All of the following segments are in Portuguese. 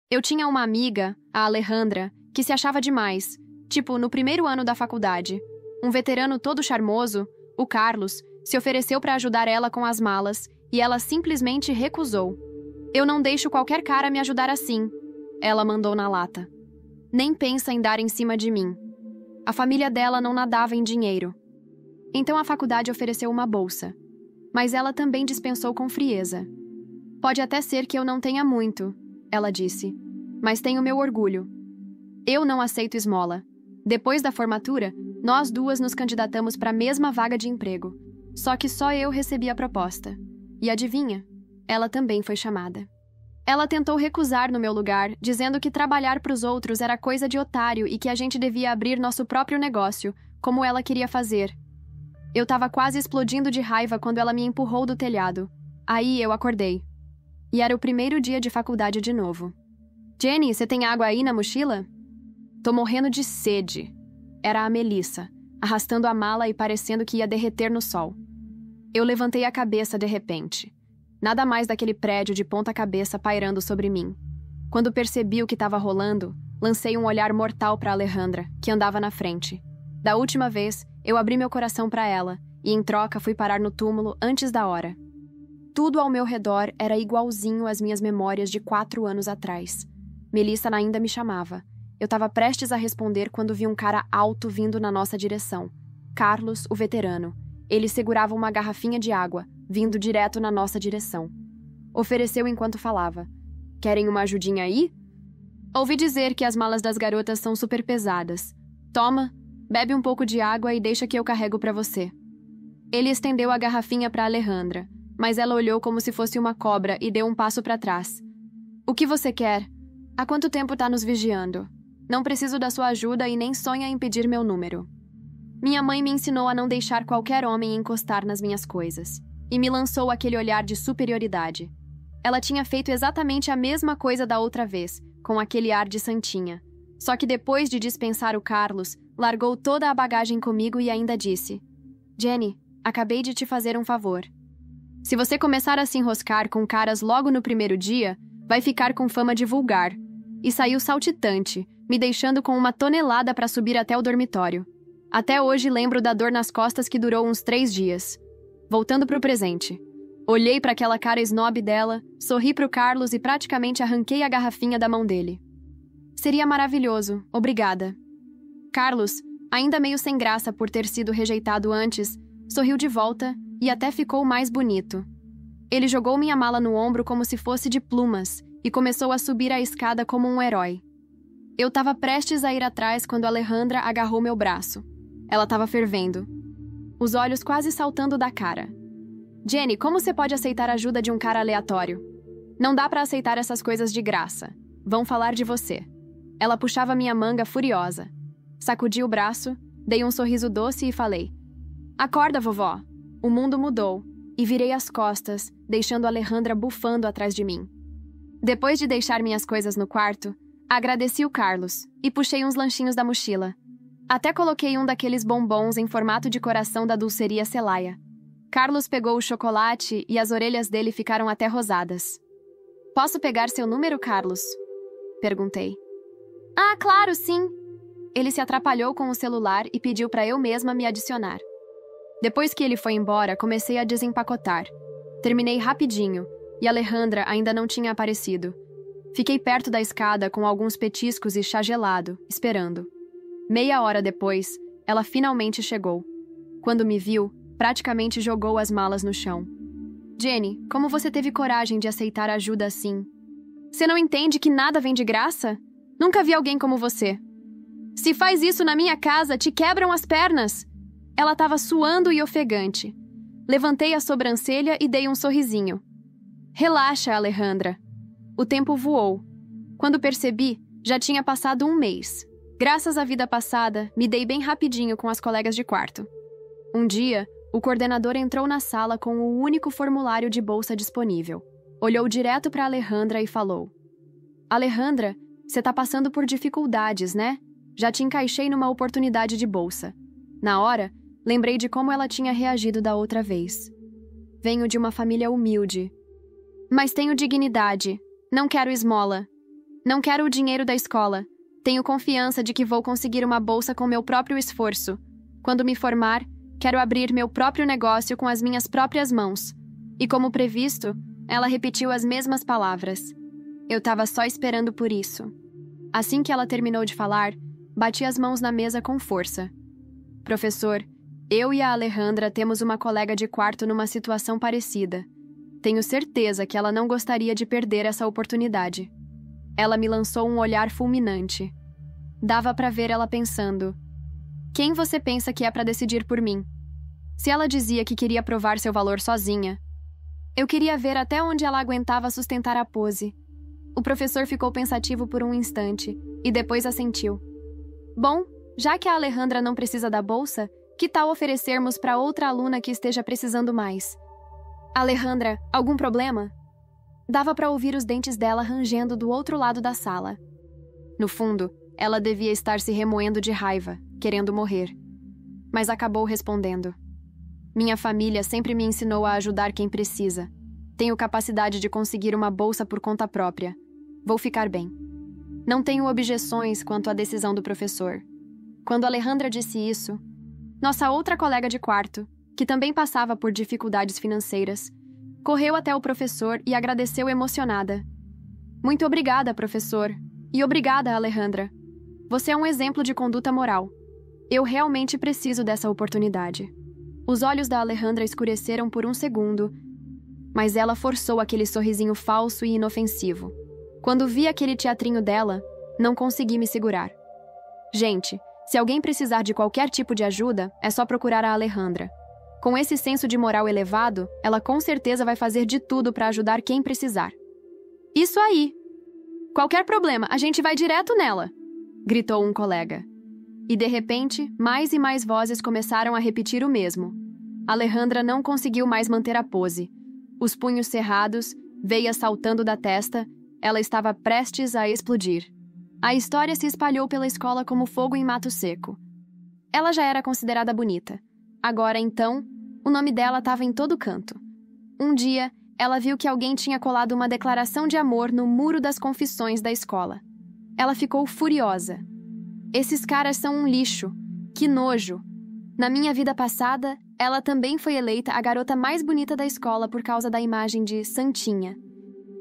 Eu tinha uma amiga, a Alejandra, que se achava demais, tipo, no primeiro ano da faculdade. Um veterano todo charmoso, o Carlos, se ofereceu para ajudar ela com as malas e ela simplesmente recusou. Eu não deixo qualquer cara me ajudar assim, ela mandou na lata. Nem pensa em dar em cima de mim. A família dela não nadava em dinheiro. Então a faculdade ofereceu uma bolsa. Mas ela também dispensou com frieza. Pode até ser que eu não tenha muito, ela disse, mas tenho meu orgulho. Eu não aceito esmola. Depois da formatura, nós duas nos candidatamos para a mesma vaga de emprego. Só que só eu recebi a proposta. E adivinha? Ela também foi chamada. Ela tentou recusar no meu lugar, dizendo que trabalhar para os outros era coisa de otário e que a gente devia abrir nosso próprio negócio, como ela queria fazer. Eu estava quase explodindo de raiva quando ela me empurrou do telhado. Aí eu acordei. E era o primeiro dia de faculdade de novo. Jenny, você tem água aí na mochila? Tô morrendo de sede. Era a Melissa, arrastando a mala e parecendo que ia derreter no sol. Eu levantei a cabeça de repente. Nada mais daquele prédio de ponta cabeça pairando sobre mim. Quando percebi o que estava rolando, lancei um olhar mortal para Alejandra, que andava na frente. Da última vez, eu abri meu coração para ela, e em troca fui parar no túmulo antes da hora. Tudo ao meu redor era igualzinho às minhas memórias de 4 anos atrás. Melissa ainda me chamava. Eu estava prestes a responder quando vi um cara alto vindo na nossa direção. Carlos, o veterano. Ele segurava uma garrafinha de água, vindo direto na nossa direção. Ofereceu enquanto falava. Querem uma ajudinha aí? Ouvi dizer que as malas das garotas são super pesadas. Toma, bebe um pouco de água e deixa que eu carrego para você. Ele estendeu a garrafinha para Alejandra, mas ela olhou como se fosse uma cobra e deu um passo para trás. O que você quer? Há quanto tempo tá nos vigiando? Não preciso da sua ajuda e nem sonha em pedir meu número. Minha mãe me ensinou a não deixar qualquer homem encostar nas minhas coisas, e me lançou aquele olhar de superioridade. Ela tinha feito exatamente a mesma coisa da outra vez, com aquele ar de santinha. Só que depois de dispensar o Carlos, largou toda a bagagem comigo e ainda disse: Jenny, acabei de te fazer um favor. Se você começar a se enroscar com caras logo no primeiro dia, vai ficar com fama de vulgar. E saiu saltitante, me deixando com uma tonelada para subir até o dormitório. Até hoje lembro da dor nas costas que durou uns 3 dias. Voltando pro presente. Olhei para aquela cara snob dela, sorri pro Carlos e praticamente arranquei a garrafinha da mão dele. Seria maravilhoso, obrigada. Carlos, ainda meio sem graça por ter sido rejeitado antes, sorriu de volta e até ficou mais bonito. Ele jogou minha mala no ombro como se fosse de plumas e começou a subir a escada como um herói. Eu estava prestes a ir atrás quando Alejandra agarrou meu braço. Ela estava fervendo. Os olhos quase saltando da cara. Jenny, como você pode aceitar a ajuda de um cara aleatório? Não dá para aceitar essas coisas de graça. Vão falar de você. Ela puxava minha manga furiosa. Sacudi o braço, dei um sorriso doce e falei: Acorda, vovó. O mundo mudou. E virei as costas, deixando Alejandra bufando atrás de mim. Depois de deixar minhas coisas no quarto, agradeci o Carlos e puxei uns lanchinhos da mochila. Até coloquei um daqueles bombons em formato de coração da dulceria Celaya. Carlos pegou o chocolate e as orelhas dele ficaram até rosadas. Posso pegar seu número, Carlos? Perguntei. Ah, claro, sim! Ele se atrapalhou com o celular e pediu para eu mesma me adicionar. Depois que ele foi embora, comecei a desempacotar. Terminei rapidinho, e Alejandra ainda não tinha aparecido. Fiquei perto da escada com alguns petiscos e chá gelado, esperando. Meia hora depois, ela finalmente chegou. Quando me viu, praticamente jogou as malas no chão. Jenny, como você teve coragem de aceitar ajuda assim? Você não entende que nada vem de graça? Nunca vi alguém como você. Se faz isso na minha casa, te quebram as pernas! Ela estava suando e ofegante. Levantei a sobrancelha e dei um sorrisinho. Relaxa, Alejandra. O tempo voou. Quando percebi, já tinha passado 1 mês. Graças à vida passada, me dei bem rapidinho com as colegas de quarto. Um dia, o coordenador entrou na sala com o único formulário de bolsa disponível. Olhou direto para Alejandra e falou: Alejandra, você tá passando por dificuldades, né? Já te encaixei numa oportunidade de bolsa. Na hora, lembrei de como ela tinha reagido da outra vez. Venho de uma família humilde. Mas tenho dignidade. Não quero esmola. Não quero o dinheiro da escola. Tenho confiança de que vou conseguir uma bolsa com meu próprio esforço. Quando me formar, quero abrir meu próprio negócio com as minhas próprias mãos. E como previsto, ela repetiu as mesmas palavras. Eu estava só esperando por isso. Assim que ela terminou de falar, bati as mãos na mesa com força. Professor, eu e a Alejandra temos uma colega de quarto numa situação parecida. Tenho certeza que ela não gostaria de perder essa oportunidade. Ela me lançou um olhar fulminante. Dava para ver ela pensando: quem você pensa que é para decidir por mim? Se ela dizia que queria provar seu valor sozinha. Eu queria ver até onde ela aguentava sustentar a pose. O professor ficou pensativo por um instante e depois assentiu. Bom, já que a Alejandra não precisa da bolsa, que tal oferecermos para outra aluna que esteja precisando mais? Alejandra, algum problema? Dava para ouvir os dentes dela rangendo do outro lado da sala. No fundo, ela devia estar se remoendo de raiva, querendo morrer. Mas acabou respondendo. Minha família sempre me ensinou a ajudar quem precisa. Tenho capacidade de conseguir uma bolsa por conta própria. Vou ficar bem. Não tenho objeções quanto à decisão do professor. Quando Alejandra disse isso, nossa outra colega de quarto, que também passava por dificuldades financeiras, correu até o professor e agradeceu emocionada. Muito obrigada, professor. E obrigada, Alejandra. Você é um exemplo de conduta moral. Eu realmente preciso dessa oportunidade. Os olhos da Alejandra escureceram por um segundo, mas ela forçou aquele sorrisinho falso e inofensivo. Quando vi aquele teatrinho dela, não consegui me segurar. Gente, se alguém precisar de qualquer tipo de ajuda, é só procurar a Alejandra. Com esse senso de moral elevado, ela com certeza vai fazer de tudo para ajudar quem precisar. Isso aí! Qualquer problema, a gente vai direto nela! Gritou um colega. E de repente, mais e mais vozes começaram a repetir o mesmo. Alejandra não conseguiu mais manter a pose. Os punhos cerrados, veias saltando da testa, ela estava prestes a explodir. A história se espalhou pela escola como fogo em mato seco. Ela já era considerada bonita. Agora, então, o nome dela estava em todo canto. Um dia, ela viu que alguém tinha colado uma declaração de amor no muro das confissões da escola. Ela ficou furiosa. Esses caras são um lixo. Que nojo. Na minha vida passada, ela também foi eleita a garota mais bonita da escola por causa da imagem de Santinha.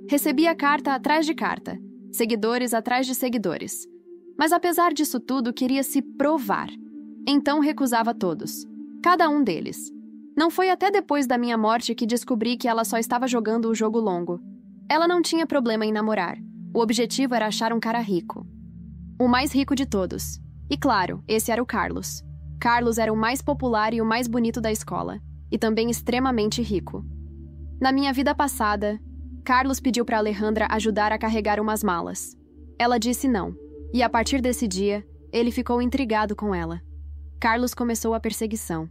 Recebia carta atrás de carta, seguidores atrás de seguidores. Mas apesar disso tudo, queria se provar. Então recusava todos. Cada um deles. Não foi até depois da minha morte que descobri que ela só estava jogando o jogo longo. Ela não tinha problema em namorar. O objetivo era achar um cara rico. O mais rico de todos. E claro, esse era o Carlos. Carlos era o mais popular e o mais bonito da escola. E também extremamente rico. Na minha vida passada, Carlos pediu para Alejandra ajudar a carregar umas malas. Ela disse não. E a partir desse dia, ele ficou intrigado com ela. Carlos começou a perseguição.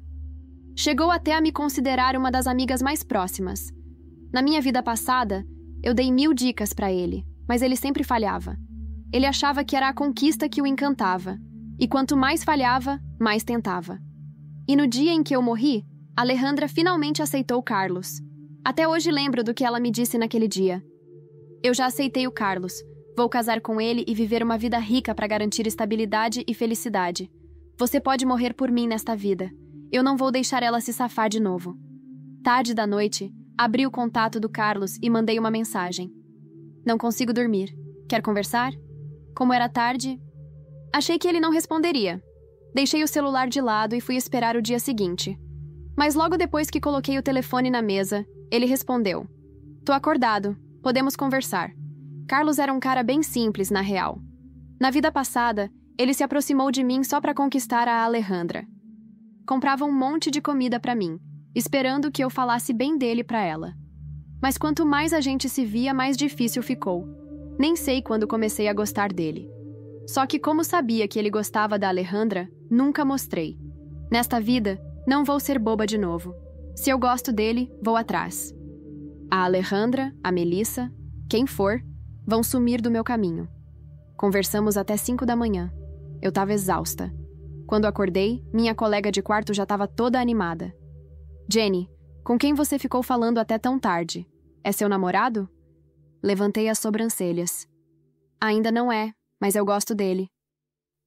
Chegou até a me considerar uma das amigas mais próximas. Na minha vida passada, eu dei 1000 dicas para ele, mas ele sempre falhava. Ele achava que era a conquista que o encantava, e quanto mais falhava, mais tentava. E no dia em que eu morri, Alejandra finalmente aceitou Carlos. Até hoje lembro do que ela me disse naquele dia. Eu já aceitei o Carlos, vou casar com ele e viver uma vida rica para garantir estabilidade e felicidade. Você pode morrer por mim nesta vida. Eu não vou deixar ela se safar de novo. Tarde da noite, abri o contato do Carlos e mandei uma mensagem. Não consigo dormir. Quer conversar? Como era tarde, achei que ele não responderia. Deixei o celular de lado e fui esperar o dia seguinte. Mas logo depois que coloquei o telefone na mesa, ele respondeu. Tô acordado. Podemos conversar. Carlos era um cara bem simples, na real. Na vida passada, ele se aproximou de mim só para conquistar a Alejandra. Comprava um monte de comida para mim, esperando que eu falasse bem dele para ela. Mas quanto mais a gente se via, mais difícil ficou. Nem sei quando comecei a gostar dele. Só que como sabia que ele gostava da Alejandra, nunca mostrei. Nesta vida, não vou ser boba de novo. Se eu gosto dele, vou atrás. A Alejandra, a Melissa, quem for, vão sumir do meu caminho. Conversamos até 5 da manhã. Eu estava exausta. Quando acordei, minha colega de quarto já estava toda animada. Jenny, com quem você ficou falando até tão tarde? É seu namorado? Levantei as sobrancelhas. Ainda não é, mas eu gosto dele.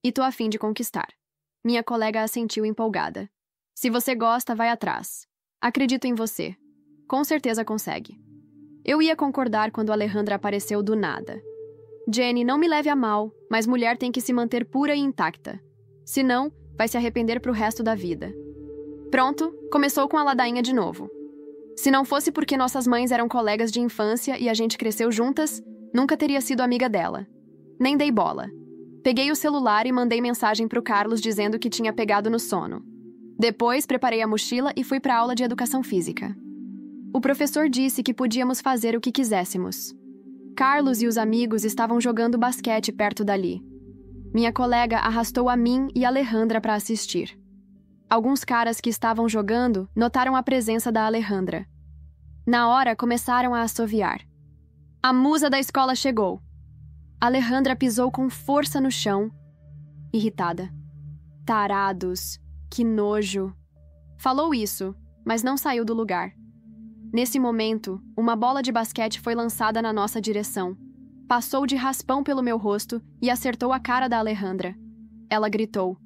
E tô a fim de conquistar. Minha colega assentiu empolgada. Se você gosta, vai atrás. Acredito em você. Com certeza consegue. Eu ia concordar quando Alejandra apareceu do nada. Jenny, não me leve a mal, mas mulher tem que se manter pura e intacta. Senão, vai se arrepender pro resto da vida. Pronto, começou com a ladainha de novo. Se não fosse porque nossas mães eram colegas de infância e a gente cresceu juntas, nunca teria sido amiga dela. Nem dei bola. Peguei o celular e mandei mensagem pro Carlos dizendo que tinha pegado no sono. Depois, preparei a mochila e fui pra aula de educação física. O professor disse que podíamos fazer o que quiséssemos. Carlos e os amigos estavam jogando basquete perto dali. Minha colega arrastou a mim e a Alejandra para assistir. Alguns caras que estavam jogando notaram a presença da Alejandra. Na hora, começaram a assoviar. A musa da escola chegou. Alejandra pisou com força no chão, irritada. Tarados, que nojo. Falou isso, mas não saiu do lugar. Nesse momento, uma bola de basquete foi lançada na nossa direção. Passou de raspão pelo meu rosto e acertou a cara da Alejandra. Ela gritou.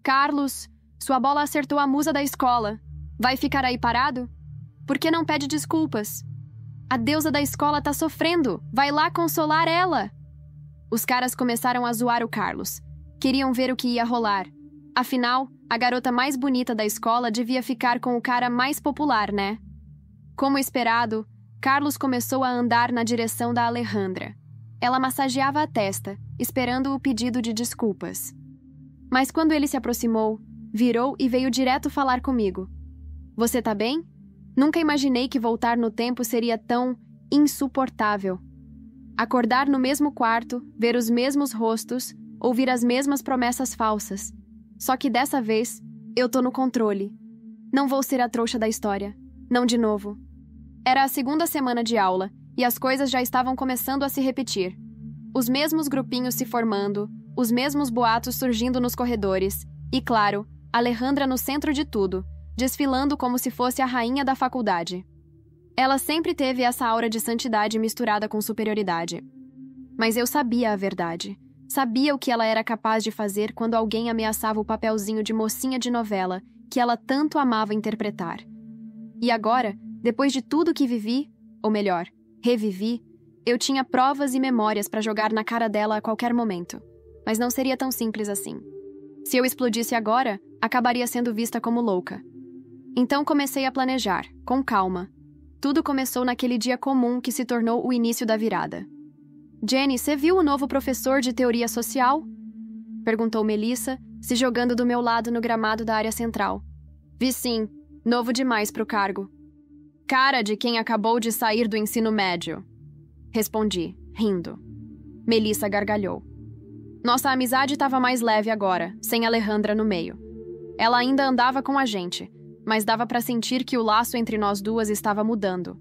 Carlos, sua bola acertou a musa da escola. Vai ficar aí parado? Por que não pede desculpas? A deusa da escola tá sofrendo. Vai lá consolar ela. Os caras começaram a zoar o Carlos. Queriam ver o que ia rolar. Afinal, a garota mais bonita da escola devia ficar com o cara mais popular, né? Como esperado, Carlos começou a andar na direção da Alejandra. Ela massageava a testa, esperando o pedido de desculpas. Mas quando ele se aproximou, virou e veio direto falar comigo. Você tá bem? Nunca imaginei que voltar no tempo seria tão insuportável. Acordar no mesmo quarto, ver os mesmos rostos, ouvir as mesmas promessas falsas. Só que dessa vez, eu tô no controle. Não vou ser a trouxa da história. Não de novo. Era a segunda semana de aula, e as coisas já estavam começando a se repetir. Os mesmos grupinhos se formando, os mesmos boatos surgindo nos corredores, e claro, Alejandra no centro de tudo, desfilando como se fosse a rainha da faculdade. Ela sempre teve essa aura de santidade misturada com superioridade. Mas eu sabia a verdade. Sabia o que ela era capaz de fazer quando alguém ameaçava o papelzinho de mocinha de novela que ela tanto amava interpretar. E agora, depois de tudo que vivi, ou melhor, revivi, eu tinha provas e memórias para jogar na cara dela a qualquer momento. Mas não seria tão simples assim. Se eu explodisse agora, acabaria sendo vista como louca. Então comecei a planejar, com calma. Tudo começou naquele dia comum que se tornou o início da virada. Jenny, você viu o novo professor de teoria social? Perguntou Melissa, se jogando do meu lado no gramado da área central. Vi sim, novo demais pro cargo. Cara de quem acabou de sair do ensino médio. Respondi, rindo. Melissa gargalhou. Nossa amizade estava mais leve agora, sem Alejandra no meio. Ela ainda andava com a gente, mas dava para sentir que o laço entre nós duas estava mudando.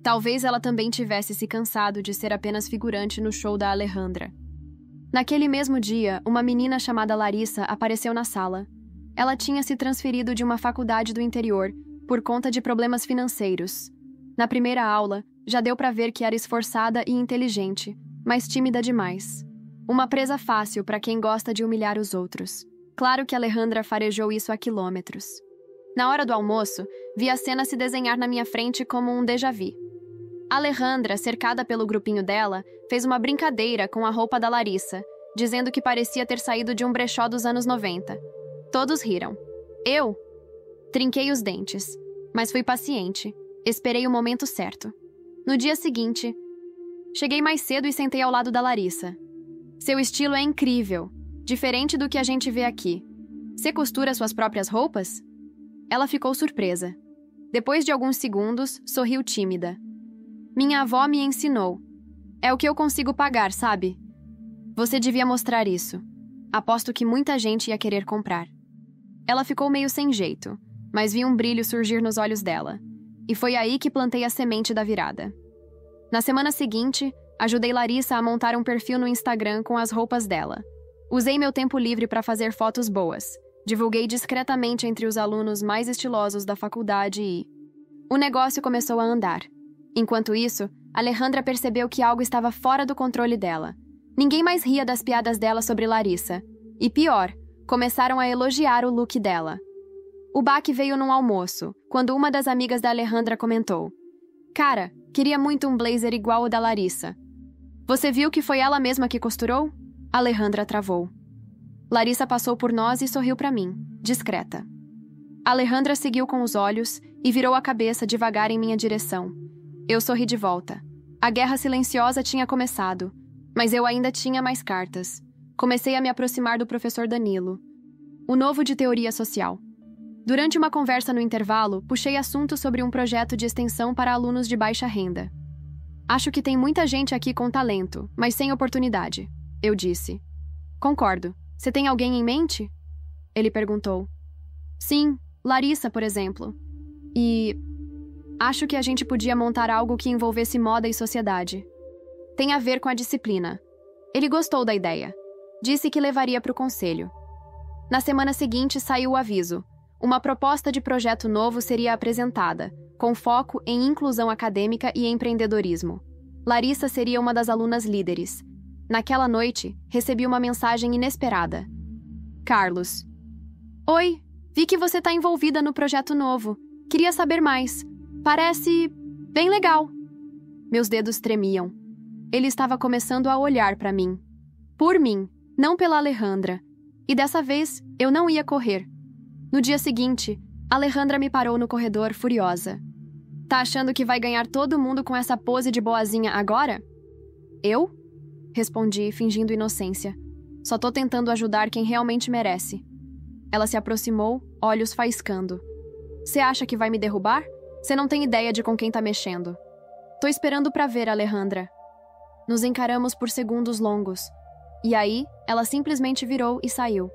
Talvez ela também tivesse se cansado de ser apenas figurante no show da Alejandra. Naquele mesmo dia, uma menina chamada Larissa apareceu na sala. Ela tinha se transferido de uma faculdade do interior por conta de problemas financeiros. Na primeira aula, já deu para ver que era esforçada e inteligente, mas tímida demais. Uma presa fácil para quem gosta de humilhar os outros. Claro que Alejandra farejou isso a quilômetros. Na hora do almoço, vi a cena se desenhar na minha frente como um déjà-vu. Alejandra, cercada pelo grupinho dela, fez uma brincadeira com a roupa da Larissa, dizendo que parecia ter saído de um brechó dos anos 90. Todos riram. Eu trinquei os dentes, mas fui paciente. Esperei o momento certo. No dia seguinte, cheguei mais cedo e sentei ao lado da Larissa. Seu estilo é incrível, diferente do que a gente vê aqui. Você costura suas próprias roupas? Ela ficou surpresa. Depois de alguns segundos, sorriu tímida. Minha avó me ensinou. É o que eu consigo pagar, sabe? Você devia mostrar isso. Aposto que muita gente ia querer comprar. Ela ficou meio sem jeito, mas vi um brilho surgir nos olhos dela. E foi aí que plantei a semente da virada. Na semana seguinte, ajudei Larissa a montar um perfil no Instagram com as roupas dela. Usei meu tempo livre para fazer fotos boas. Divulguei discretamente entre os alunos mais estilosos da faculdade e... O negócio começou a andar. Enquanto isso, Alejandra percebeu que algo estava fora do controle dela. Ninguém mais ria das piadas dela sobre Larissa. E pior, começaram a elogiar o look dela. O baque veio num almoço, quando uma das amigas da Alejandra comentou: "Cara, queria muito um blazer igual o da Larissa." "Você viu que foi ela mesma que costurou?" Alejandra travou. Larissa passou por nós e sorriu para mim, discreta. Alejandra seguiu com os olhos e virou a cabeça devagar em minha direção. Eu sorri de volta. A guerra silenciosa tinha começado, mas eu ainda tinha mais cartas. Comecei a me aproximar do professor Danilo, o novo de teoria social. Durante uma conversa no intervalo, puxei assunto sobre um projeto de extensão para alunos de baixa renda. "Acho que tem muita gente aqui com talento, mas sem oportunidade", eu disse. "Concordo. Você tem alguém em mente?" Ele perguntou. "Sim, Larissa, por exemplo. E acho que a gente podia montar algo que envolvesse moda e sociedade. Tem a ver com a disciplina." Ele gostou da ideia. Disse que levaria para o conselho. Na semana seguinte saiu o aviso. Uma proposta de projeto novo seria apresentada, com foco em inclusão acadêmica e empreendedorismo. Larissa seria uma das alunas líderes. Naquela noite, recebi uma mensagem inesperada. "Carlos. Oi, vi que você está envolvida no projeto novo. Queria saber mais. Parece bem legal." Meus dedos tremiam. Ele estava começando a olhar para mim. Por mim, não pela Alejandra. E dessa vez, eu não ia correr. No dia seguinte, Alejandra me parou no corredor, furiosa. "Tá achando que vai ganhar todo mundo com essa pose de boazinha agora?" "Eu?" Respondi, fingindo inocência. "Só tô tentando ajudar quem realmente merece." Ela se aproximou, olhos faiscando. "Você acha que vai me derrubar? Você não tem ideia de com quem tá mexendo." "Tô esperando pra ver, Alejandra." Nos encaramos por segundos longos. E aí, ela simplesmente virou e saiu.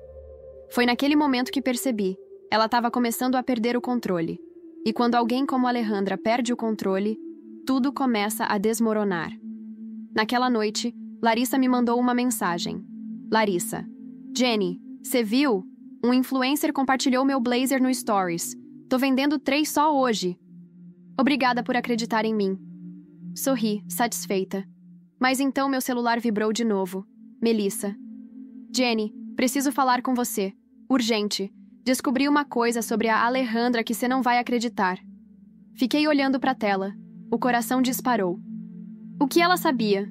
Foi naquele momento que percebi. Ela estava começando a perder o controle. E quando alguém como Alejandra perde o controle, tudo começa a desmoronar. Naquela noite, Larissa me mandou uma mensagem. "Larissa. Jenny, você viu? Um influencer compartilhou meu blazer no Stories. Tô vendendo 3 só hoje. Obrigada por acreditar em mim." Sorri, satisfeita. Mas então meu celular vibrou de novo. Melissa. "Jenny, preciso falar com você. Urgente. Descobri uma coisa sobre a Alejandra que você não vai acreditar." Fiquei olhando para a tela. O coração disparou. O que ela sabia?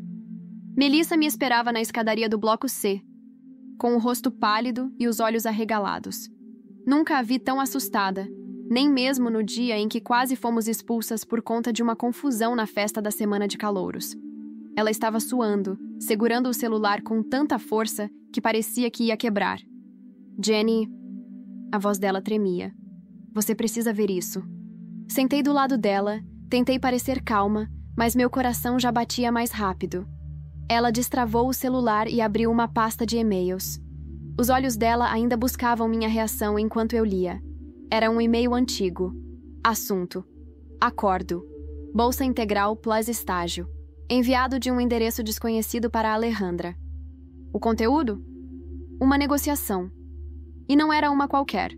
Melissa me esperava na escadaria do bloco C, com o rosto pálido e os olhos arregalados. Nunca a vi tão assustada, nem mesmo no dia em que quase fomos expulsas por conta de uma confusão na festa da semana de calouros. Ela estava suando, segurando o celular com tanta força que parecia que ia quebrar. "Jenny..." A voz dela tremia. "Você precisa ver isso." Sentei do lado dela, tentei parecer calma, mas meu coração já batia mais rápido. Ela destravou o celular e abriu uma pasta de e-mails. Os olhos dela ainda buscavam minha reação enquanto eu lia. Era um e-mail antigo. Assunto: acordo. Bolsa integral plus estágio. Enviado de um endereço desconhecido para Alejandra. O conteúdo? Uma negociação. E não era uma qualquer.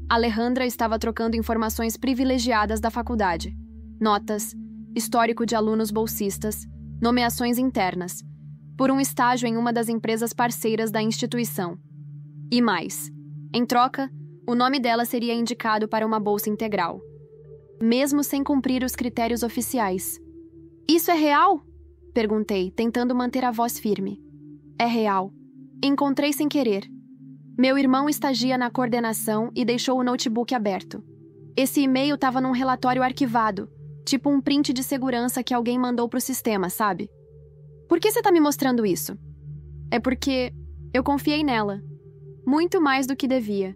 Alejandra estava trocando informações privilegiadas da faculdade. Notas, histórico de alunos bolsistas, nomeações internas, por um estágio em uma das empresas parceiras da instituição. E mais. Em troca, o nome dela seria indicado para uma bolsa integral, mesmo sem cumprir os critérios oficiais. "Isso é real?" Perguntei, tentando manter a voz firme. "É real. Encontrei sem querer. Meu irmão estagia na coordenação e deixou o notebook aberto. Esse e-mail estava num relatório arquivado, tipo um print de segurança que alguém mandou pro sistema, sabe? Por que você tá me mostrando isso?" "É porque eu confiei nela. Muito mais do que devia.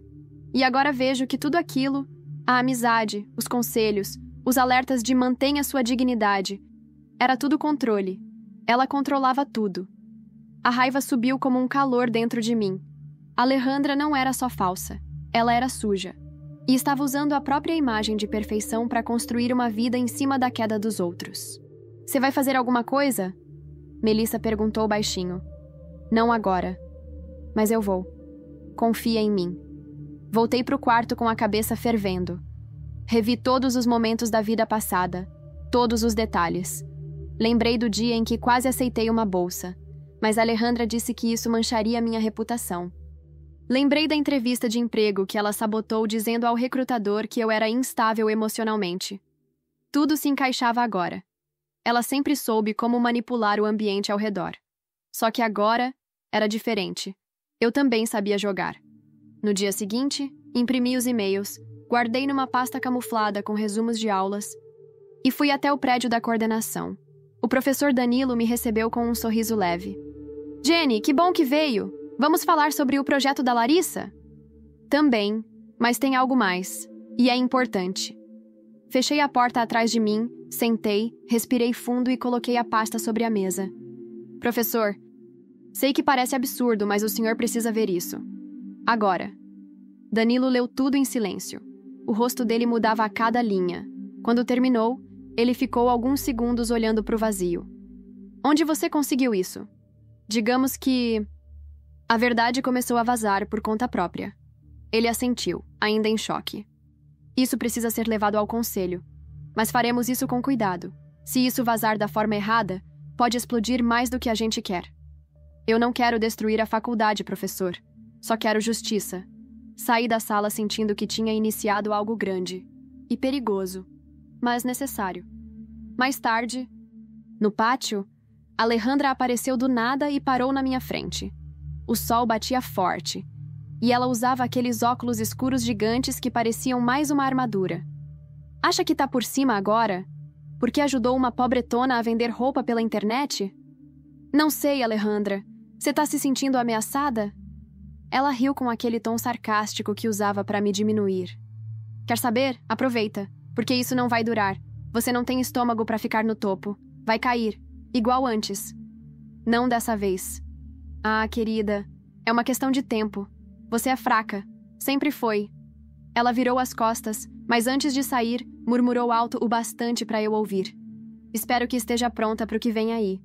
E agora vejo que tudo aquilo, a amizade, os conselhos, os alertas de mantenha sua dignidade, era tudo controle. Ela controlava tudo." A raiva subiu como um calor dentro de mim. Alejandra não era só falsa, ela era suja. E estava usando a própria imagem de perfeição para construir uma vida em cima da queda dos outros. "Você vai fazer alguma coisa?" Melissa perguntou baixinho. "Não agora. Mas eu vou. Confia em mim." Voltei para o quarto com a cabeça fervendo. Revi todos os momentos da vida passada, todos os detalhes. Lembrei do dia em que quase aceitei uma bolsa. mas Alejandra disse que isso mancharia minha reputação. Lembrei da entrevista de emprego que ela sabotou dizendo ao recrutador que eu era instável emocionalmente. Tudo se encaixava agora. Ela sempre soube como manipular o ambiente ao redor. Só que agora era diferente. Eu também sabia jogar. No dia seguinte, imprimi os e-mails, guardei numa pasta camuflada com resumos de aulas e fui até o prédio da coordenação. O professor Danilo me recebeu com um sorriso leve. Jenny, que bom que veio! Vamos falar sobre o projeto da Larissa? Também, mas tem algo mais. E é importante. Fechei a porta atrás de mim, sentei, respirei fundo e coloquei a pasta sobre a mesa. Professor, sei que parece absurdo, mas o senhor precisa ver isso. Agora. Danilo leu tudo em silêncio. O rosto dele mudava a cada linha. Quando terminou, ele ficou alguns segundos olhando para o vazio. Onde você conseguiu isso? Digamos que... A verdade começou a vazar por conta própria. Ele assentiu, ainda em choque. Isso precisa ser levado ao conselho. Mas faremos isso com cuidado. Se isso vazar da forma errada, pode explodir mais do que a gente quer. Eu não quero destruir a faculdade, professor. Só quero justiça. Saí da sala sentindo que tinha iniciado algo grande e perigoso, mas necessário. Mais tarde, no pátio, Alejandra apareceu do nada e parou na minha frente. O sol batia forte, e ela usava aqueles óculos escuros gigantes que pareciam mais uma armadura. Acha que tá por cima agora? Porque ajudou uma pobretona a vender roupa pela internet? Não sei, Alejandra. Você tá se sentindo ameaçada? Ela riu com aquele tom sarcástico que usava para me diminuir. Quer saber? Aproveita, porque isso não vai durar. Você não tem estômago para ficar no topo. Vai cair, igual antes. Não dessa vez. Ah, querida, é uma questão de tempo. Você é fraca. Sempre foi. Ela virou as costas, mas antes de sair, murmurou alto o bastante para eu ouvir. Espero que esteja pronta para o que vem aí.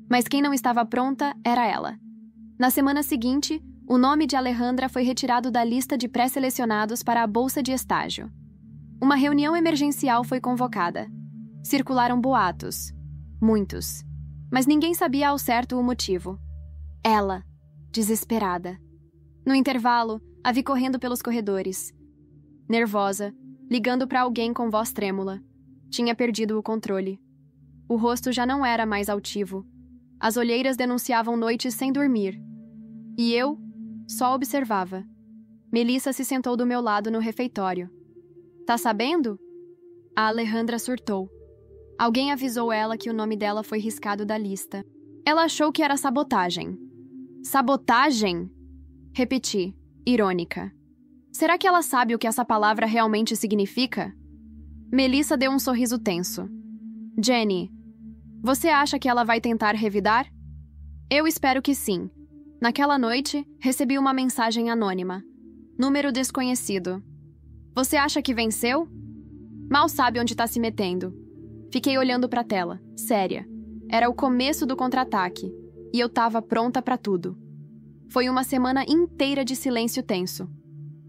Mas quem não estava pronta era ela. Na semana seguinte, o nome de Alejandra foi retirado da lista de pré-selecionados para a bolsa de estágio. Uma reunião emergencial foi convocada. Circularam boatos. Muitos. Mas ninguém sabia ao certo o motivo. Ela, desesperada. No intervalo, a vi correndo pelos corredores. Nervosa, ligando para alguém com voz trêmula. Tinha perdido o controle. O rosto já não era mais altivo. As olheiras denunciavam noites sem dormir. E eu só observava. Melissa se sentou do meu lado no refeitório. Tá sabendo? A Alejandra surtou. Alguém avisou ela que o nome dela foi riscado da lista. Ela achou que era sabotagem. Sabotagem? Repeti, irônica. Será que ela sabe o que essa palavra realmente significa? Melissa deu um sorriso tenso. Jenny, você acha que ela vai tentar revidar? Eu espero que sim. Naquela noite, recebi uma mensagem anônima. Número desconhecido. Você acha que venceu? Mal sabe onde está se metendo. Fiquei olhando para a tela, séria. Era o começo do contra-ataque, e eu estava pronta para tudo. Foi uma semana inteira de silêncio tenso.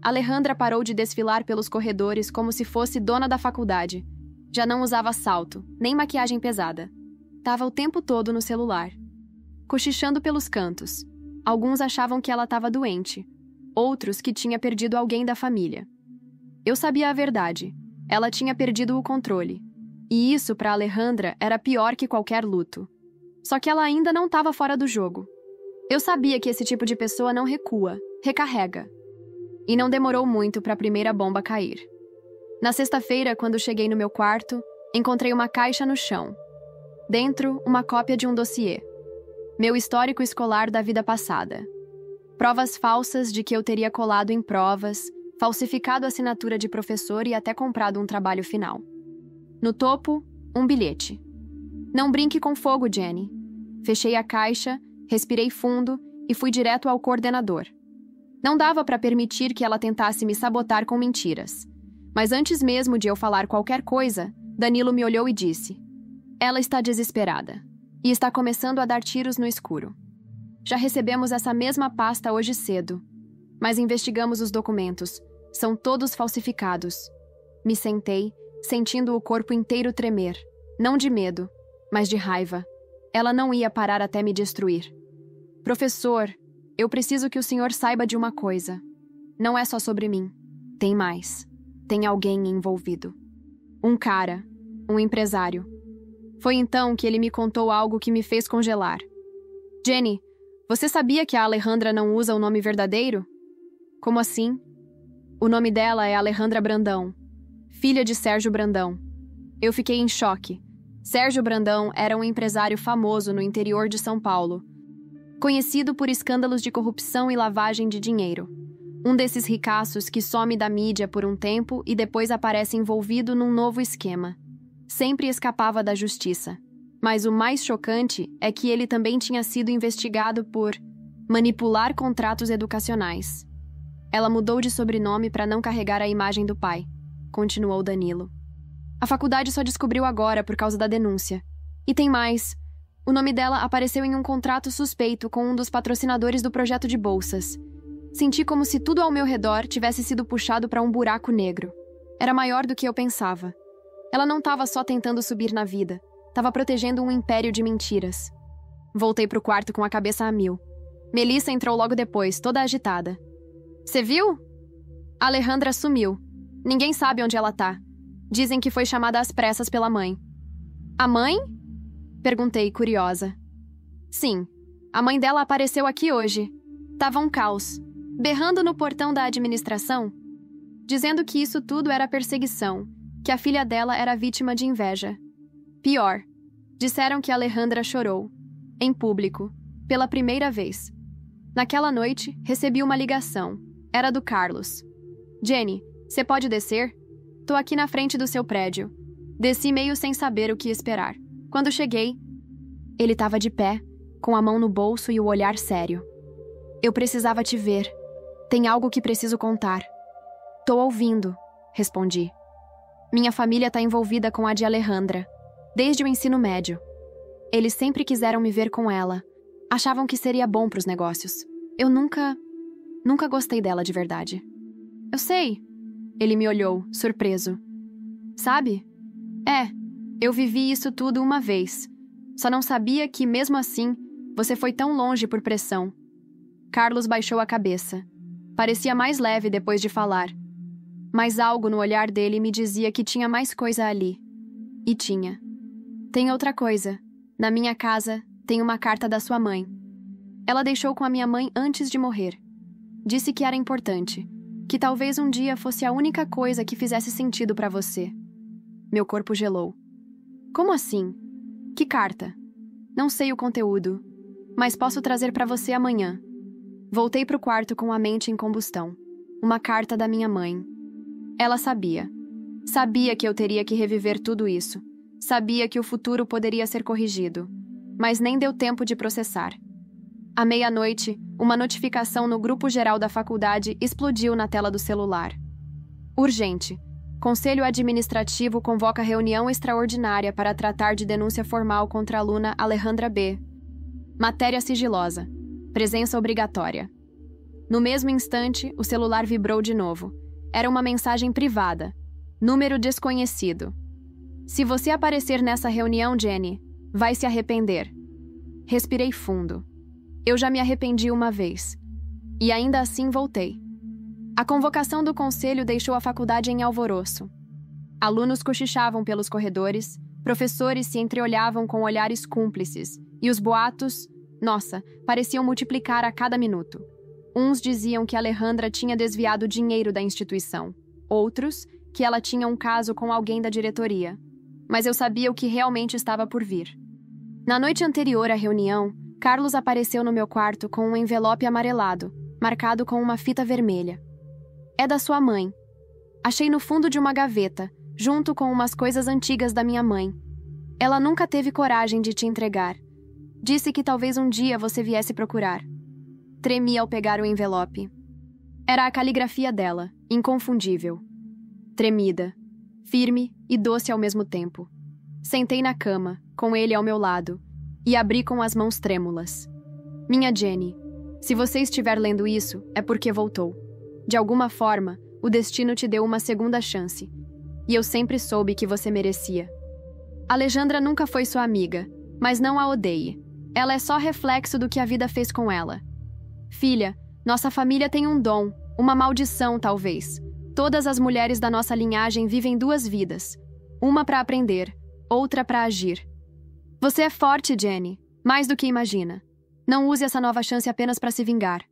Alejandra parou de desfilar pelos corredores como se fosse dona da faculdade. Já não usava salto, nem maquiagem pesada. Tava o tempo todo no celular. Cochichando pelos cantos. Alguns achavam que ela estava doente. Outros que tinha perdido alguém da família. Eu sabia a verdade. Ela tinha perdido o controle. E isso, para Alejandra, era pior que qualquer luto. Só que ela ainda não estava fora do jogo. Eu sabia que esse tipo de pessoa não recua, recarrega. E não demorou muito para a primeira bomba cair. Na sexta-feira, quando cheguei no meu quarto, encontrei uma caixa no chão. Dentro, uma cópia de um dossiê. Meu histórico escolar da vida passada. Provas falsas de que eu teria colado em provas, falsificado a assinatura de professor e até comprado um trabalho final. No topo, um bilhete. Não brinque com fogo, Jenny. Fechei a caixa, respirei fundo e fui direto ao coordenador. Não dava para permitir que ela tentasse me sabotar com mentiras. Mas antes mesmo de eu falar qualquer coisa, Danilo me olhou e disse: Ela está desesperada e está começando a dar tiros no escuro. Já recebemos essa mesma pasta hoje cedo, mas investigamos os documentos. São todos falsificados. Me sentei, sentindo o corpo inteiro tremer, não de medo, mas de raiva. Ela não ia parar até me destruir. Professor, eu preciso que o senhor saiba de uma coisa. Não é só sobre mim. Tem mais. Tem alguém envolvido. Um cara. Um empresário. Foi então que ele me contou algo que me fez congelar. Jenny, você sabia que a Alejandra não usa o nome verdadeiro? Como assim? O nome dela é Alejandra Brandão, filha de Sérgio Brandão. Eu fiquei em choque. Sérgio Brandão era um empresário famoso no interior de São Paulo, conhecido por escândalos de corrupção e lavagem de dinheiro. Um desses ricaços que some da mídia por um tempo e depois aparece envolvido num novo esquema. Sempre escapava da justiça. Mas o mais chocante é que ele também tinha sido investigado por manipular contratos educacionais. Ela mudou de sobrenome para não carregar a imagem do pai, continuou Danilo. A faculdade só descobriu agora por causa da denúncia. E tem mais. O nome dela apareceu em um contrato suspeito com um dos patrocinadores do projeto de bolsas. Senti como se tudo ao meu redor tivesse sido puxado para um buraco negro. Era maior do que eu pensava. Ela não estava só tentando subir na vida. Estava protegendo um império de mentiras. Voltei pro quarto com a cabeça a mil. Melissa entrou logo depois, toda agitada. Você viu? A Alejandra sumiu. Ninguém sabe onde ela tá. Dizem que foi chamada às pressas pela mãe. A mãe? Perguntei, curiosa. Sim, a mãe dela apareceu aqui hoje. Tava um caos. Berrando no portão da administração, dizendo que isso tudo era perseguição, que a filha dela era vítima de inveja. Pior, disseram que Alejandra chorou, em público, pela primeira vez. Naquela noite, recebi uma ligação. Era do Carlos. Jenny, você pode descer? Tô aqui na frente do seu prédio. Desci meio sem saber o que esperar. Quando cheguei, ele estava de pé, com a mão no bolso e o olhar sério. Eu precisava te ver. Tem algo que preciso contar. Tô ouvindo, respondi. Minha família tá envolvida com a de Alejandra, desde o ensino médio. Eles sempre quiseram me ver com ela. Achavam que seria bom pros negócios. Eu nunca gostei dela de verdade. Eu sei. Ele me olhou, surpreso. Sabe? Eu vivi isso tudo uma vez. Só não sabia que, mesmo assim, você foi tão longe por pressão. Carlos baixou a cabeça. Parecia mais leve depois de falar. Mas algo no olhar dele me dizia que tinha mais coisa ali. E tinha. Tem outra coisa. Na minha casa, tem uma carta da sua mãe. Ela deixou com a minha mãe antes de morrer. Disse que era importante. Que talvez um dia fosse a única coisa que fizesse sentido pra você. Meu corpo gelou. Como assim? Que carta? Não sei o conteúdo, mas posso trazer pra você amanhã. Voltei pro quarto com a mente em combustão. Uma carta da minha mãe. Ela sabia. Sabia que eu teria que reviver tudo isso. Sabia que o futuro poderia ser corrigido. Mas nem deu tempo de processar. À meia-noite, uma notificação no grupo geral da faculdade explodiu na tela do celular. Urgente. Conselho Administrativo convoca reunião extraordinária para tratar de denúncia formal contra a aluna Alejandra B. Matéria sigilosa. Presença obrigatória. No mesmo instante, o celular vibrou de novo. Era uma mensagem privada. Número desconhecido. Se você aparecer nessa reunião, Jenny, vai se arrepender. Respirei fundo. Eu já me arrependi uma vez. E ainda assim voltei. A convocação do conselho deixou a faculdade em alvoroço. Alunos cochichavam pelos corredores, professores se entreolhavam com olhares cúmplices, e os boatos, pareciam multiplicar a cada minuto. Uns diziam que Alejandra tinha desviado dinheiro da instituição. Outros, que ela tinha um caso com alguém da diretoria. Mas eu sabia o que realmente estava por vir. Na noite anterior à reunião, Carlos apareceu no meu quarto com um envelope amarelado, marcado com uma fita vermelha. É da sua mãe. Achei no fundo de uma gaveta, junto com umas coisas antigas da minha mãe. Ela nunca teve coragem de te entregar. Disse que talvez um dia você viesse procurar. Tremi ao pegar o envelope. Era a caligrafia dela, inconfundível. Tremida, firme e doce ao mesmo tempo. Sentei na cama, com ele ao meu lado, e abri com as mãos trêmulas. Minha Jenny, se você estiver lendo isso, é porque voltou. De alguma forma, o destino te deu uma segunda chance. E eu sempre soube que você merecia. Alejandra nunca foi sua amiga, mas não a odeie. Ela é só reflexo do que a vida fez com ela. Filha, nossa família tem um dom, uma maldição, talvez. Todas as mulheres da nossa linhagem vivem duas vidas. Uma para aprender, outra para agir. Você é forte, Jenny, mais do que imagina. Não use essa nova chance apenas para se vingar.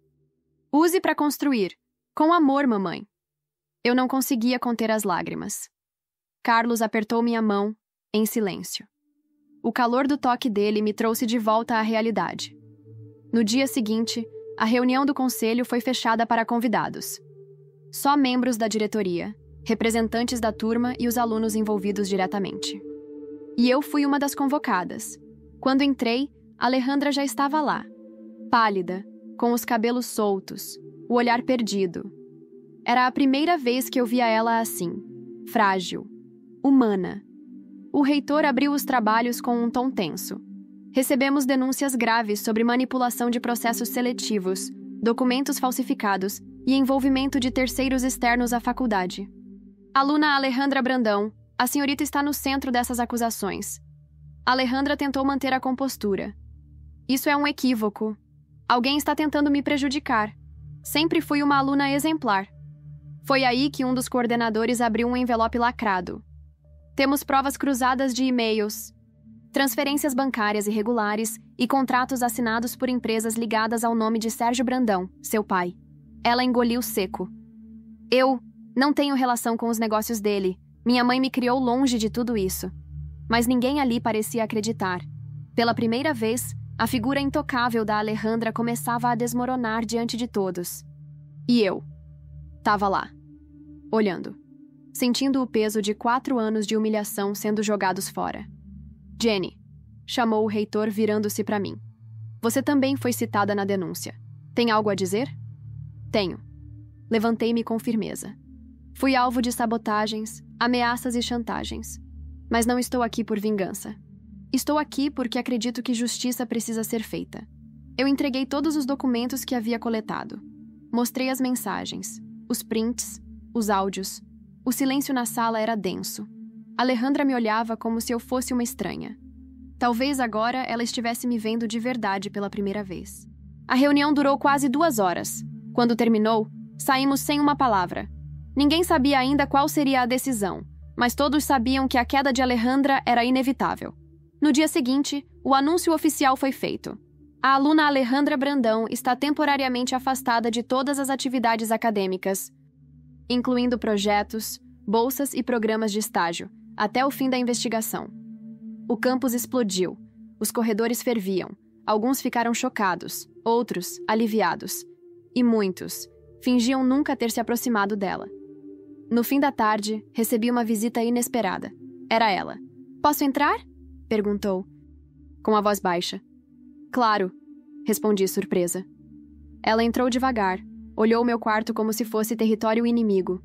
Use para construir. Com amor, mamãe. Eu não conseguia conter as lágrimas. Carlos apertou minha mão, em silêncio. O calor do toque dele me trouxe de volta à realidade. No dia seguinte, a reunião do conselho foi fechada para convidados. Só membros da diretoria, representantes da turma e os alunos envolvidos diretamente. E eu fui uma das convocadas. Quando entrei, Alejandra já estava lá, pálida, com os cabelos soltos, o olhar perdido. Era a primeira vez que eu via ela assim, frágil, humana. O reitor abriu os trabalhos com um tom tenso. Recebemos denúncias graves sobre manipulação de processos seletivos, documentos falsificados e envolvimento de terceiros externos à faculdade. Aluna Alejandra Brandão, a senhorita está no centro dessas acusações. Alejandra tentou manter a compostura. Isso é um equívoco. Alguém está tentando me prejudicar. Sempre fui uma aluna exemplar. Foi aí que um dos coordenadores abriu um envelope lacrado. Temos provas cruzadas de e-mails, transferências bancárias irregulares e contratos assinados por empresas ligadas ao nome de Sérgio Brandão, seu pai. Ela engoliu seco. Eu não tenho relação com os negócios dele. Minha mãe me criou longe de tudo isso. Mas ninguém ali parecia acreditar. Pela primeira vez, a figura intocável da Alejandra começava a desmoronar diante de todos. E eu estava lá, olhando, sentindo o peso de 4 anos de humilhação sendo jogados fora. Jenny, chamou o reitor virando-se para mim. Você também foi citada na denúncia. Tem algo a dizer? Tenho. Levantei-me com firmeza. Fui alvo de sabotagens, ameaças e chantagens. Mas não estou aqui por vingança. Estou aqui porque acredito que justiça precisa ser feita. Eu entreguei todos os documentos que havia coletado. Mostrei as mensagens, os prints, os áudios. O silêncio na sala era denso. Alejandra me olhava como se eu fosse uma estranha. Talvez agora ela estivesse me vendo de verdade pela primeira vez. A reunião durou quase 2 horas. Quando terminou, saímos sem uma palavra. Ninguém sabia ainda qual seria a decisão, mas todos sabiam que a queda de Alejandra era inevitável. No dia seguinte, o anúncio oficial foi feito. A aluna Alejandra Brandão está temporariamente afastada de todas as atividades acadêmicas, incluindo projetos, bolsas e programas de estágio, até o fim da investigação. O campus explodiu. Os corredores ferviam. Alguns ficaram chocados, outros aliviados. E muitos fingiam nunca ter se aproximado dela. No fim da tarde, recebi uma visita inesperada. Era ela. "Posso entrar?" perguntou, com a voz baixa. "Claro", respondi surpresa. Ela entrou devagar, olhou meu quarto como se fosse território inimigo.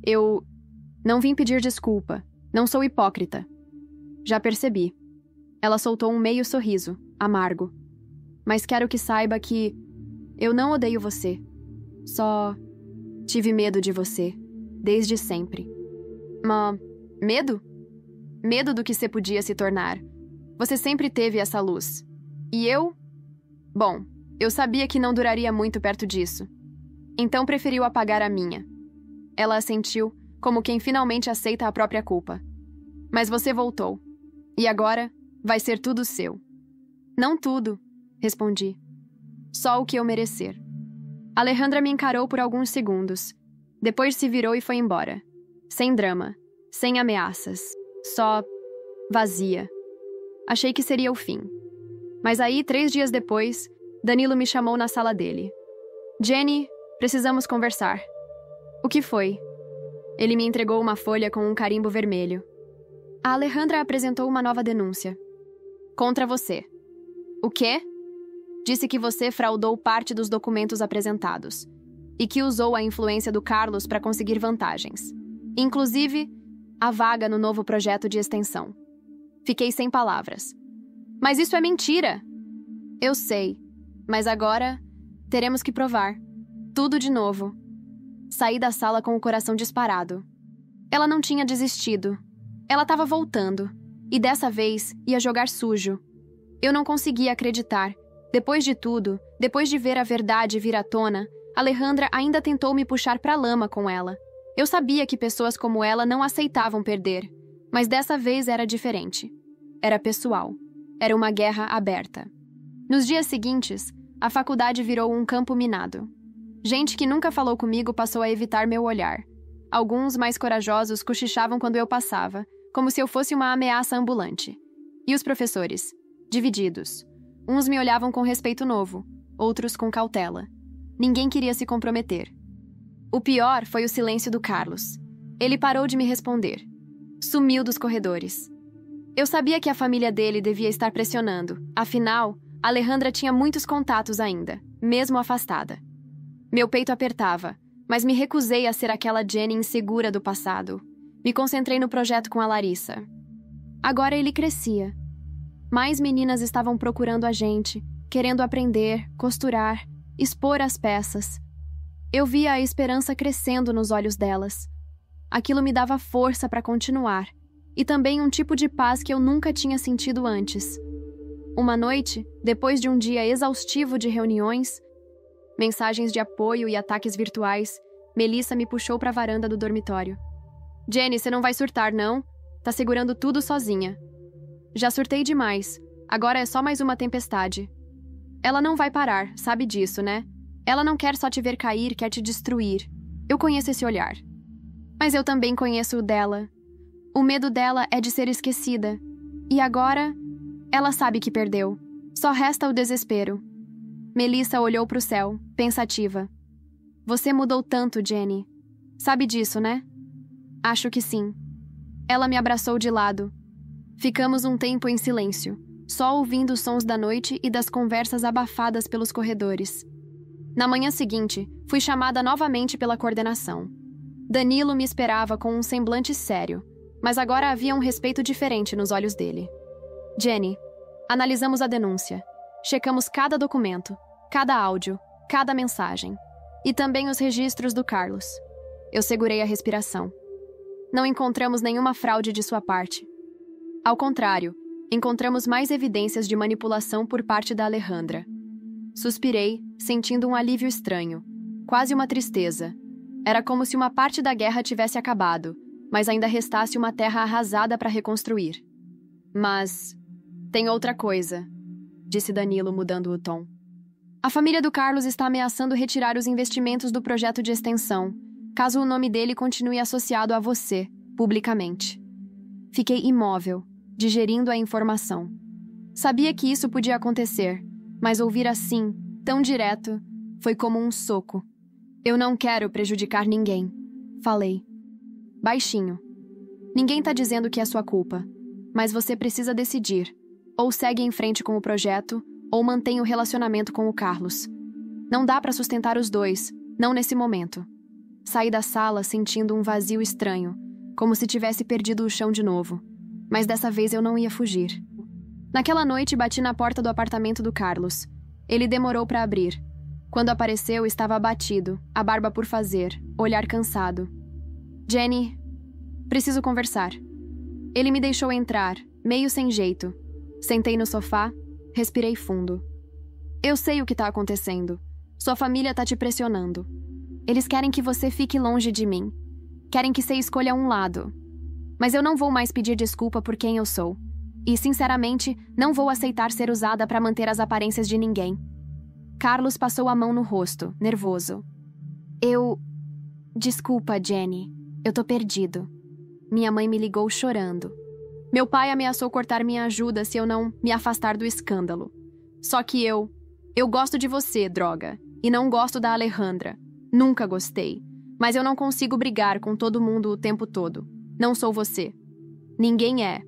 "Eu não vim pedir desculpa. Não sou hipócrita." "Já percebi." Ela soltou um meio sorriso, amargo. "Mas quero que saiba que eu não odeio você. Só tive medo de você, desde sempre." Medo? Medo do que você podia se tornar. Você sempre teve essa luz. E eu? Bom, eu sabia que não duraria muito perto disso. Então preferiu apagar a minha. Ela assentiu, como quem finalmente aceita a própria culpa. "Mas você voltou. E agora vai ser tudo seu." "Não tudo", respondi. "Só o que eu merecer." Alejandra me encarou por alguns segundos. Depois se virou e foi embora. Sem drama, sem ameaças. Só vazia. Achei que seria o fim. Mas aí, 3 dias depois, Danilo me chamou na sala dele. "Jenny, precisamos conversar." "O que foi?" Ele me entregou uma folha com um carimbo vermelho. "A Alejandra apresentou uma nova denúncia. Contra você." "O quê?" "Disse que você fraudou parte dos documentos apresentados e que usou a influência do Carlos para conseguir vantagens. Inclusive, a vaga no novo projeto de extensão." Fiquei sem palavras. "Mas isso é mentira!" "Eu sei, mas agora teremos que provar. Tudo de novo." Saí da sala com o coração disparado. Ela não tinha desistido. Ela estava voltando. E dessa vez ia jogar sujo. Eu não conseguia acreditar. Depois de tudo, depois de ver a verdade vir à tona, Alejandra ainda tentou me puxar para a lama com ela. Eu sabia que pessoas como ela não aceitavam perder, mas dessa vez era diferente. Era pessoal. Era uma guerra aberta. Nos dias seguintes, a faculdade virou um campo minado. Gente que nunca falou comigo passou a evitar meu olhar. Alguns, mais corajosos, cochichavam quando eu passava, como se eu fosse uma ameaça ambulante. E os professores? Divididos. Uns me olhavam com respeito novo, outros com cautela. Ninguém queria se comprometer. O pior foi o silêncio do Carlos. Ele parou de me responder. Sumiu dos corredores. Eu sabia que a família dele devia estar pressionando. Afinal, Alejandra tinha muitos contatos ainda, mesmo afastada. Meu peito apertava, mas me recusei a ser aquela Jenny insegura do passado. Me concentrei no projeto com a Larissa. Agora ele crescia. Mais meninas estavam procurando a gente, querendo aprender, costurar, expor as peças. Eu via a esperança crescendo nos olhos delas. Aquilo me dava força para continuar, e também um tipo de paz que eu nunca tinha sentido antes. Uma noite, depois de um dia exaustivo de reuniões, mensagens de apoio e ataques virtuais, Melissa me puxou para a varanda do dormitório. Jenny, você não vai surtar, não? Tá segurando tudo sozinha. Já surtei demais. Agora é só mais uma tempestade. Ela não vai parar, sabe disso, né? Ela não quer só te ver cair, quer te destruir. Eu conheço esse olhar. Mas eu também conheço o dela. O medo dela é de ser esquecida. E agora, ela sabe que perdeu. Só resta o desespero. Melissa olhou para o céu, pensativa. Você mudou tanto, Jenny. Sabe disso, né? Acho que sim. Ela me abraçou de lado. Ficamos um tempo em silêncio, só ouvindo os sons da noite e das conversas abafadas pelos corredores. Na manhã seguinte, fui chamada novamente pela coordenação. Danilo me esperava com um semblante sério, mas agora havia um respeito diferente nos olhos dele. Jenny, analisamos a denúncia. Checamos cada documento, cada áudio, cada mensagem. E também os registros do Carlos. Eu segurei a respiração. Não encontramos nenhuma fraude de sua parte. Ao contrário, encontramos mais evidências de manipulação por parte da Alejandra. Suspirei, sentindo um alívio estranho, quase uma tristeza. Era como se uma parte da guerra tivesse acabado, mas ainda restasse uma terra arrasada para reconstruir. Mas tem outra coisa, disse Danilo, mudando o tom. A família do Carlos está ameaçando retirar os investimentos do projeto de extensão, caso o nome dele continue associado a você, publicamente. Fiquei imóvel, digerindo a informação. Sabia que isso podia acontecer, mas ouvir assim, tão direto, foi como um soco. Eu não quero prejudicar ninguém, falei. Baixinho. Ninguém tá dizendo que é sua culpa, mas você precisa decidir. Ou segue em frente com o projeto, ou mantém o relacionamento com o Carlos. Não dá para sustentar os dois, não nesse momento. Saí da sala sentindo um vazio estranho, como se tivesse perdido o chão de novo. Mas dessa vez eu não ia fugir. Naquela noite bati na porta do apartamento do Carlos. Ele demorou para abrir. Quando apareceu, estava abatido, a barba por fazer, olhar cansado. Jenny, preciso conversar. Ele me deixou entrar, meio sem jeito. Sentei no sofá, respirei fundo. Eu sei o que está acontecendo. Sua família está te pressionando. Eles querem que você fique longe de mim. Querem que você escolha um lado. Mas eu não vou mais pedir desculpa por quem eu sou. E, sinceramente, não vou aceitar ser usada para manter as aparências de ninguém. Carlos passou a mão no rosto, nervoso. Desculpa, Jenny. Eu tô perdido. Minha mãe me ligou chorando. Meu pai ameaçou cortar minha ajuda se eu não me afastar do escândalo. Só que eu gosto de você, droga. E não gosto da Alejandra. Nunca gostei. Mas eu não consigo brigar com todo mundo o tempo todo. Não sou você. Ninguém é.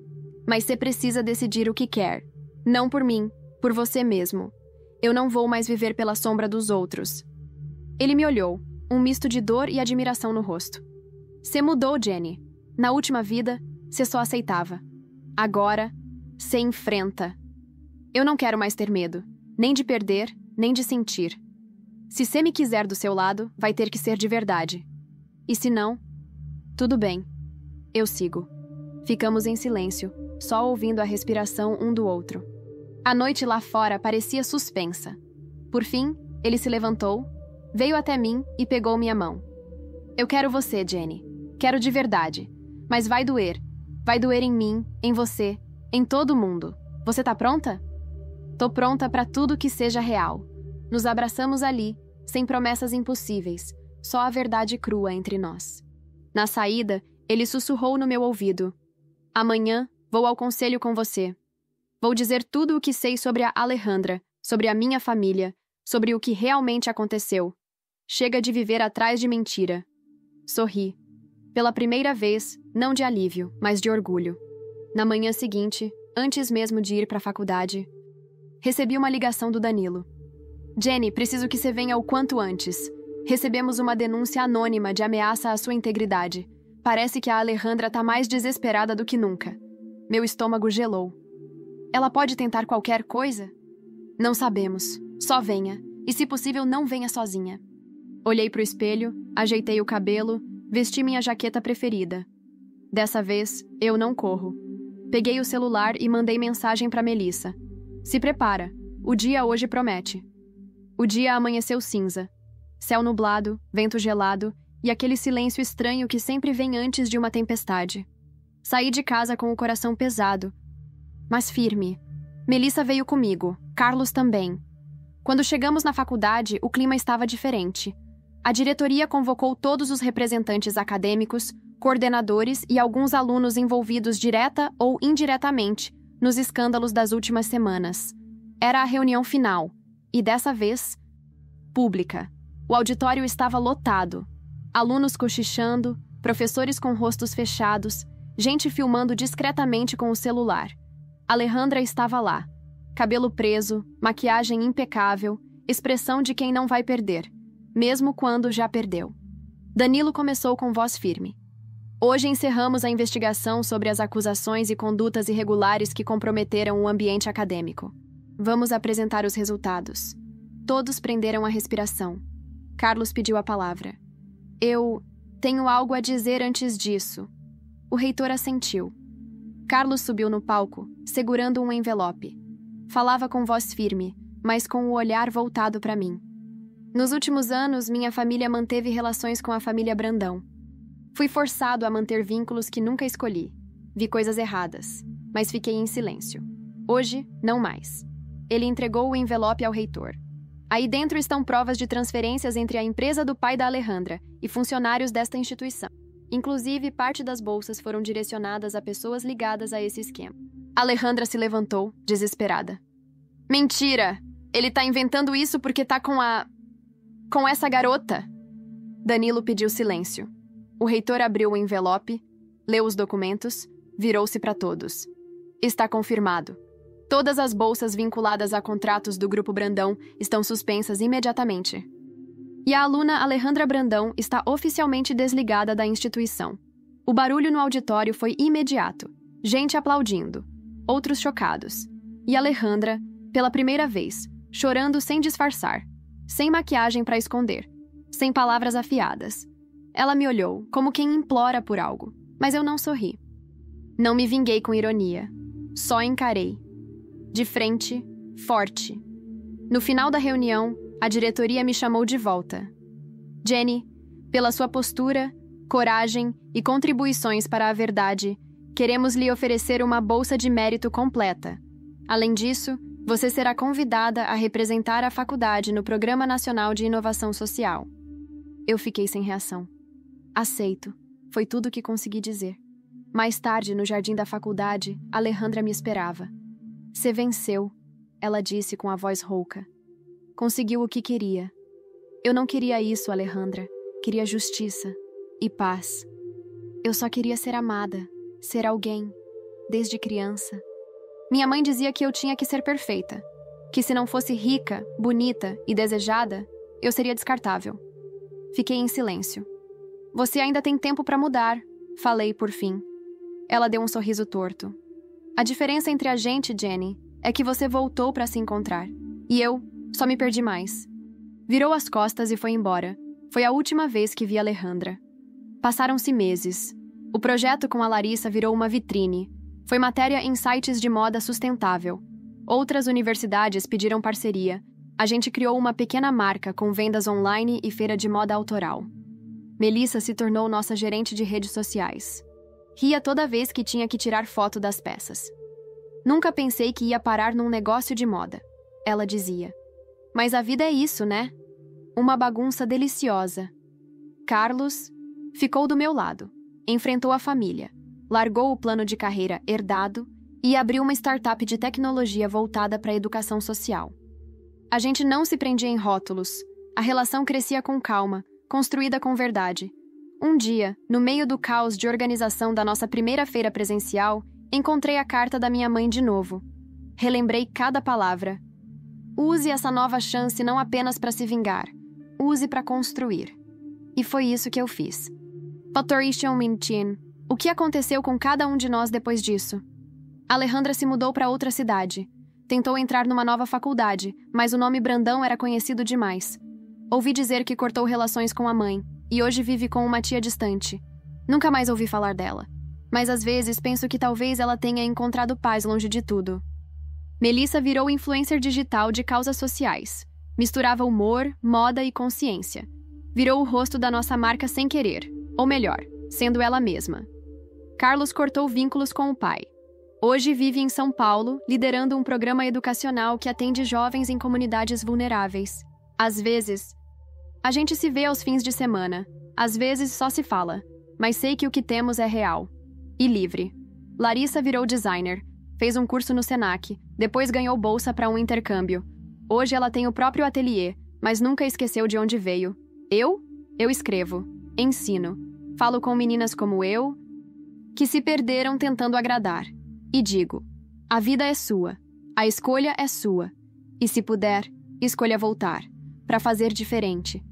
Mas você precisa decidir o que quer. Não por mim, por você mesmo. Eu não vou mais viver pela sombra dos outros. Ele me olhou, um misto de dor e admiração no rosto. Você mudou, Jenny. Na última vida, você só aceitava. Agora, você enfrenta. Eu não quero mais ter medo, nem de perder, nem de sentir. Se você me quiser do seu lado, vai ter que ser de verdade. E se não, tudo bem. Eu sigo. Ficamos em silêncio, só ouvindo a respiração um do outro. A noite lá fora parecia suspensa. Por fim, ele se levantou, veio até mim e pegou minha mão. Eu quero você, Jenny. Quero de verdade. Mas vai doer. Vai doer em mim, em você, em todo mundo. Você tá pronta? Tô pronta para tudo que seja real. Nos abraçamos ali, sem promessas impossíveis, só a verdade crua entre nós. Na saída, ele sussurrou no meu ouvido. Amanhã, vou ao conselho com você. Vou dizer tudo o que sei sobre a Alejandra, sobre a minha família, sobre o que realmente aconteceu. Chega de viver atrás de mentira. Sorri. Pela primeira vez, não de alívio, mas de orgulho. Na manhã seguinte, antes mesmo de ir para a faculdade, recebi uma ligação do Danilo. Jenny, preciso que você venha o quanto antes. Recebemos uma denúncia anônima de ameaça à sua integridade. Parece que a Alejandra tá mais desesperada do que nunca. Meu estômago gelou. Ela pode tentar qualquer coisa? Não sabemos. Só venha. E se possível, não venha sozinha. Olhei pro espelho, ajeitei o cabelo, vesti minha jaqueta preferida. Dessa vez, eu não corro. Peguei o celular e mandei mensagem pra Melissa. Se prepara. O dia hoje promete. O dia amanheceu cinza. Céu nublado, vento gelado e aquele silêncio estranho que sempre vem antes de uma tempestade. Saí de casa com o coração pesado, mas firme. Melissa veio comigo, Carlos também. Quando chegamos na faculdade, o clima estava diferente. A diretoria convocou todos os representantes acadêmicos, coordenadores e alguns alunos envolvidos direta ou indiretamente nos escândalos das últimas semanas. Era a reunião final, e dessa vez, pública. O auditório estava lotado. Alunos cochichando, professores com rostos fechados, gente filmando discretamente com o celular. Alejandra estava lá. Cabelo preso, maquiagem impecável, expressão de quem não vai perder, mesmo quando já perdeu. Danilo começou com voz firme. Hoje encerramos a investigação sobre as acusações e condutas irregulares que comprometeram o ambiente acadêmico. Vamos apresentar os resultados. Todos prenderam a respiração. Carlos pediu a palavra. Eu tenho algo a dizer antes disso. O reitor assentiu. Carlos subiu no palco, segurando um envelope. Falava com voz firme, mas com o olhar voltado para mim. Nos últimos anos, minha família manteve relações com a família Brandão. Fui forçado a manter vínculos que nunca escolhi. Vi coisas erradas, mas fiquei em silêncio. Hoje, não mais. Ele entregou o envelope ao reitor. Aí dentro estão provas de transferências entre a empresa do pai da Alejandra e funcionários desta instituição. Inclusive, parte das bolsas foram direcionadas a pessoas ligadas a esse esquema. Alejandra se levantou, desesperada. Mentira! Ele tá inventando isso porque tá com essa garota? Danilo pediu silêncio. O reitor abriu o envelope, leu os documentos, virou-se para todos. Está confirmado. Todas as bolsas vinculadas a contratos do Grupo Brandão estão suspensas imediatamente. E a aluna Alejandra Brandão está oficialmente desligada da instituição. O barulho no auditório foi imediato. Gente aplaudindo, outros chocados. E Alejandra, pela primeira vez, chorando sem disfarçar, sem maquiagem para esconder, sem palavras afiadas. Ela me olhou, como quem implora por algo, mas eu não sorri. Não me vinguei com ironia. Só encarei. De frente, forte. No final da reunião, a diretoria me chamou de volta. Jenny, pela sua postura, coragem e contribuições para a verdade, queremos lhe oferecer uma bolsa de mérito completa. Além disso, você será convidada a representar a faculdade no Programa Nacional de Inovação Social. Eu fiquei sem reação. Aceito. Foi tudo o que consegui dizer. Mais tarde, no jardim da faculdade, Alejandra me esperava. Você venceu, ela disse com a voz rouca. Conseguiu o que queria. Eu não queria isso, Alejandra. Queria justiça e paz. Eu só queria ser amada, ser alguém, desde criança. Minha mãe dizia que eu tinha que ser perfeita, que se não fosse rica, bonita e desejada, eu seria descartável. Fiquei em silêncio. Você ainda tem tempo para mudar, falei por fim. Ela deu um sorriso torto. A diferença entre a gente, Jenny, é que você voltou para se encontrar. E eu só me perdi mais. Virou as costas e foi embora. Foi a última vez que vi Alejandra. Passaram-se meses. O projeto com a Larissa virou uma vitrine. Foi matéria em sites de moda sustentável. Outras universidades pediram parceria. A gente criou uma pequena marca com vendas online e feira de moda autoral. Melissa se tornou nossa gerente de redes sociais. Ria toda vez que tinha que tirar foto das peças. Nunca pensei que ia parar num negócio de moda, ela dizia. Mas a vida é isso, né? Uma bagunça deliciosa. Carlos ficou do meu lado, enfrentou a família, largou o plano de carreira herdado e abriu uma startup de tecnologia voltada para a educação social. A gente não se prendia em rótulos. A relação crescia com calma, construída com verdade. Um dia, no meio do caos de organização da nossa primeira feira presencial, encontrei a carta da minha mãe de novo. Relembrei cada palavra. Use essa nova chance não apenas para se vingar. Use para construir. E foi isso que eu fiz. Patricia Minchin. O que aconteceu com cada um de nós depois disso? Alejandra se mudou para outra cidade. Tentou entrar numa nova faculdade, mas o nome Brandão era conhecido demais. Ouvi dizer que cortou relações com a mãe, e hoje vive com uma tia distante. Nunca mais ouvi falar dela. Mas às vezes penso que talvez ela tenha encontrado paz longe de tudo. Melissa virou influencer digital de causas sociais. Misturava humor, moda e consciência. Virou o rosto da nossa marca sem querer, ou melhor, sendo ela mesma. Carlos cortou vínculos com o pai. Hoje vive em São Paulo, liderando um programa educacional que atende jovens em comunidades vulneráveis. Às vezes, a gente se vê aos fins de semana. Às vezes só se fala. Mas sei que o que temos é real. E livre. Larissa virou designer. Fez um curso no Senac. Depois ganhou bolsa para um intercâmbio. Hoje ela tem o próprio ateliê, mas nunca esqueceu de onde veio. Eu escrevo. Ensino. Falo com meninas como eu, que se perderam tentando agradar. E digo, a vida é sua. A escolha é sua. E se puder, escolha voltar. Para fazer diferente.